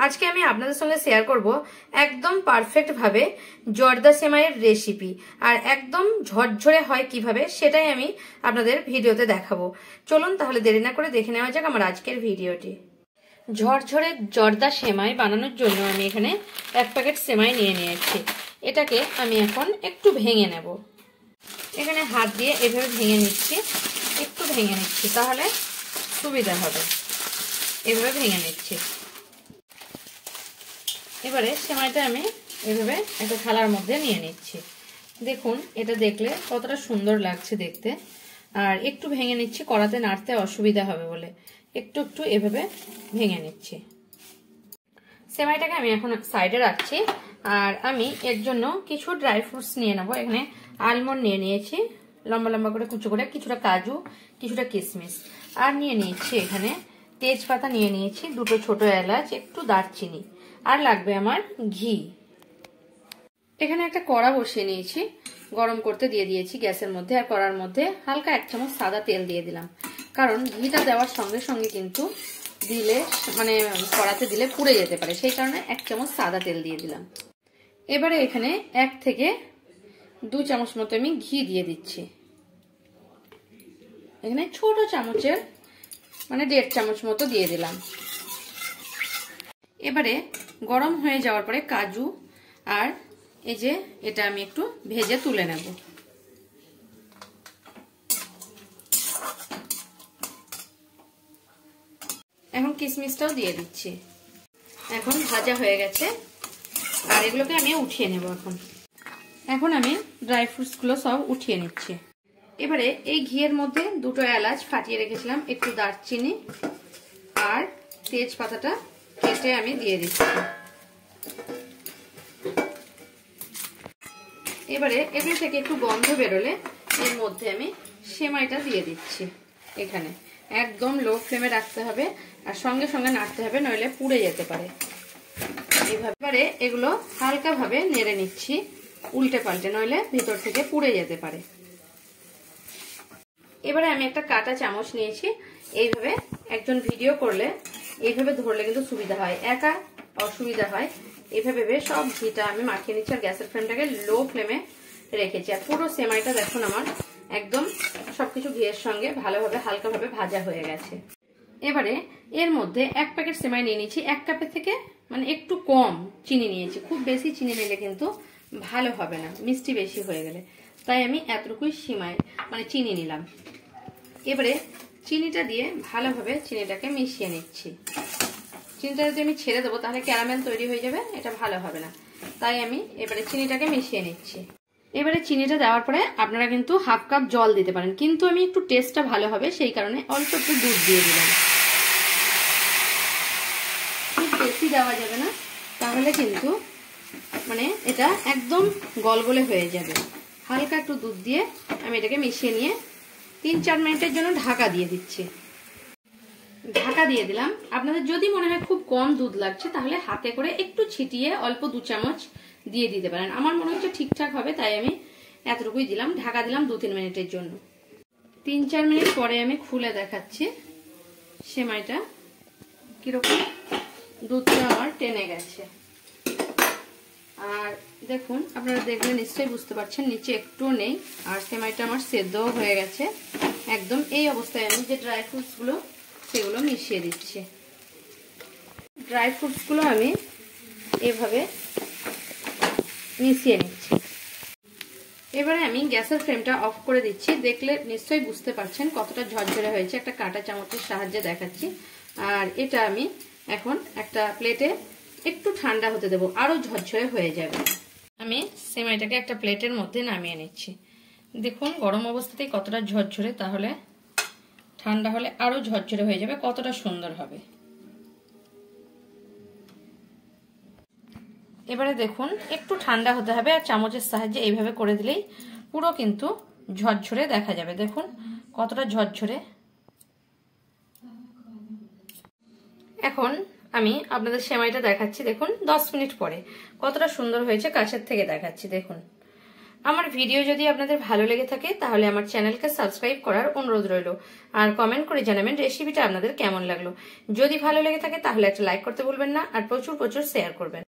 আজকে আমি আপনাদের সঙ্গে শেয়ার করব একদম পারফেক্ট ভাবে জর্দা সেমাইয়ের রেসিপি আর একদম ঝরঝরে হয় কিভাবে সেটাই আমি আপনাদের ভিডিওতে দেখাবো। চলুন তাহলে দেরি না করে দেখে নেওয়া যাক আমার আজকের ভিডিওটি। ঝরঝরে জর্দা সেমাই বানানোর জন্য আমি এখানে 1 প্যাকেট সেমাই নিয়ে নিয়েছি। এটাকে আমি এখন একটু ভেঙে নেব। এখানে হাত দিয়ে এভাবে ভেঙে নিচ্ছি, একটু ভেঙে নিচ্ছি, তাহলে সুবিধা হবে। এভাবে ভেঙে নিচ্ছি। এবারে সেমাইটা আমি এভাবে একটা থালার মধ্যে নিয়ে নিচ্ছি। দেখুন এটা দেখলে কতটা সুন্দর লাগছে দেখতে। আর একটু ভেঙে নিচ্ছি, কড়াতে নাড়তে অসুবিধা হবে বলে একটু একটু এভাবে ভেঙে নিচ্ছি। সেমাইটাকে আমি এখন সাইডে রাখছি। আর আমি এর জন্য কিছু ড্রাই ফ্রুটস নিয়ে নেবো। এখানে আলমন্ড নিয়ে নিয়েছি লম্বা লম্বা করে কুচো করে, কিছুটা কাজু, কিছুটা কিশমিশ, আর নিয়ে নিয়েছি এখানে তেজপাতা নিয়ে নিয়েছি, 2টো ছোট এলাচ, একটু দারচিনি, আর লাগবে আমার ঘি। এখানে একটা কড়া বসিয়ে নিয়েছি, গরম করতে দিয়ে দিয়েছি গ্যাসের মধ্যে। আর কড়ার মধ্যে হালকা 1 চামচ সাদা তেল দিয়ে দিলাম, কারণ ঘিটা দেওয়ার সঙ্গে সঙ্গে কিন্তু দিলে মানে কড়াতে দিলে পুড়ে যেতে পারে, সেই কারণে 1 চামচ সাদা তেল দিয়ে দিলাম। এবারে এখানে 1 থেকে 2 চামচ মতো আমি ঘি দিয়ে দিচ্ছি। এখানে ছোট চামচের মানে 1.5 চামচ মতো দিয়ে দিলাম। এবারে গরম হয়ে যাওয়ার পরে কাজু আর এই যে এটা আমি একটু ভেজে তুলে নেব। এখন কিশমিশটাও দিয়ে দিচ্ছি। এখন ভাজা হয়ে গেছে আর এগুলোকে আমি উঠিয়ে নেব। এখন আমি ড্রাই ফ্রুটস গুলো সব উঠিয়ে নিচ্ছি। এবারে এই ঘিয়ের মধ্যে 2টো এলাচ ফাটিয়ে রেখেছিলাম, একটু দারচিনি আর তেজপাতাটা কেটে আমি দিয়ে দিচ্ছি। এবারে এগুলো থেকে একটু গন্ধ বেরোলে এর মধ্যে আমি সেমাইটা দিয়ে দিচ্ছি। এখানে একদম লো ফ্লেমে রাখতে হবে আর সঙ্গে সঙ্গে নাড়তে হবে, নইলে পুড়ে যেতে পারে। এইভাবে এগুলো হালকা ভাবে নেড়ে নিচ্ছি, উল্টে পাল্টে, নইলে ভিতর থেকে পুড়ে যেতে পারে। এবারে আমি একটা কাঁটা চামচ নিয়েছি। এইভাবে একজন ভিডিও করলে এইভাবে ধরলে কিন্তু সুবিধা হয়, একা অসুবিধা হয়। এইভাবে সব ঘিটা আমি মাখিয়ে নিচ্ছি আর গ্যাসের ফ্লেমটাকে লো ফ্লেমে রেখেছি। আর পুরো সেমাইটা দেখুন আমার একদম সবকিছু ঘিয়ের সঙ্গে ভালোভাবে হালকাভাবে ভাজা হয়ে গেছে। এবারে এর মধ্যে 1 প্যাকেট সেমাই নিয়ে নিয়েছি। 1 কাপের থেকে মানে একটু কম চিনি নিয়েছি। খুব বেশি চিনি নিলে কিন্তু ভালো হবে না, মিষ্টি বেশি হয়ে গেলে, তাই আমি এতটুকুই সেমাই মানে চিনি নিলাম। এবারে চিনিটা দিয়ে ভালোভাবে চিনিটাকে মিশিয়ে নিচ্ছি। চিনিটা যদি আমি ছেড়ে দেবো তাহলে ক্যারামেল তৈরি হয়ে যাবে, এটা ভালো হবে না, তাই আমি এবারে চিনিটাকে মিশিয়ে নিচ্ছি। এবারে চিনিটা দেওয়ার পরে আপনারা কিন্তু 1/2 কাপ জল দিতে পারেন, কিন্তু আমি একটু টেস্টটা ভালো হবে সেই কারণে অল্প একটু দুধ দিয়ে দিলাম। খুব বেশি দেওয়া যাবে না, তাহলে কিন্তু মানে এটা একদম গলগলে হয়ে যাবে। হালকা একটু দুধ দিয়ে আমি এটাকে মিশিয়ে নিয়ে 3-4 মিনিটের জন্য ঢাকা দিয়ে দিচ্ছি। ঢাকা দিয়ে দিলাম। আপনাদের যদি মনে হয় খুব কম দুধ লাগছে তাহলে হাতে করে একটু ছিটিয়ে অল্প 2 চামচ দিয়ে দিতে পারেন। আমার মনে হচ্ছে ঠিকঠাক হবে, তাই আমি এতটুকুই দিলাম। ঢাকা দিলাম 2-3 মিনিটের জন্য। 3-4 মিনিট পরে আমি খুলে দেখাচ্ছি সেমাইটা কিরকম দুধটা আমার টেনে গেছে। আর দেখুন, আপনারা দেখলে নিশ্চয়ই বুঝতে পারছেন নিচে একটুও নেই, আর সেমাইটা আমার সেদ্ধও হয়ে গেছে একদম। এই অবস্থায় আমি যে ড্রাই ফ্রুটস গুলো সেগুলো মিশিয়ে দিচ্ছি। ড্রাই ফ্রুটস গুলো আমি এভাবে মিশিয়ে নিচ্ছি। এবারে আমি গ্যাসের ফ্লেমটা অফ করে দিচ্ছি। দেখলে নিশ্চয়ই বুঝতে পারছেন কতটা ঝরঝরে হয়েছে, একটা কাঁটা চামচের সাহায্যে দেখাচ্ছি। আর এটা আমি এখন একটা প্লেটে একটু ঠান্ডা হতে দেবো, আরো ঝরঝরে হয়ে যাবে। আমি সেমাইটাকে একটা প্লেটের মধ্যে নামিয়ে নিচ্ছি। দেখুন গরম অবস্থাতেই কতটা ঝরঝরে, তাহলে ঠান্ডা হলে আরো ঝরঝরে হয়ে যাবে, কতটা সুন্দর হবে। এবারে দেখুন একটু ঠান্ডা হতে হবে, আর চামচের সাহায্যে এইভাবে করে দিলেই পুরো কিন্তু ঝরঝরে দেখা যাবে। দেখুন কতটা ঝরঝরে। এখন আমি আপনাদের সেমাইটা দেখাচ্ছি। দেখুন 10 মিনিট পরে কতটা সুন্দর হয়েছে, কাছের থেকে দেখাচ্ছি। দেখুন আমার ভিডিও যদি আপনাদের ভালো লেগে থাকে তাহলে আমার চ্যানেলকে সাবস্ক্রাইব করার অনুরোধ রইল, আর কমেন্ট করে জানাবেন রেসিপিটা আপনাদের কেমন লাগলো। যদি ভালো লেগে থাকে তাহলে একটা লাইক করতে ভুলবেন না, আর প্রচুর প্রচুর শেয়ার করবেন।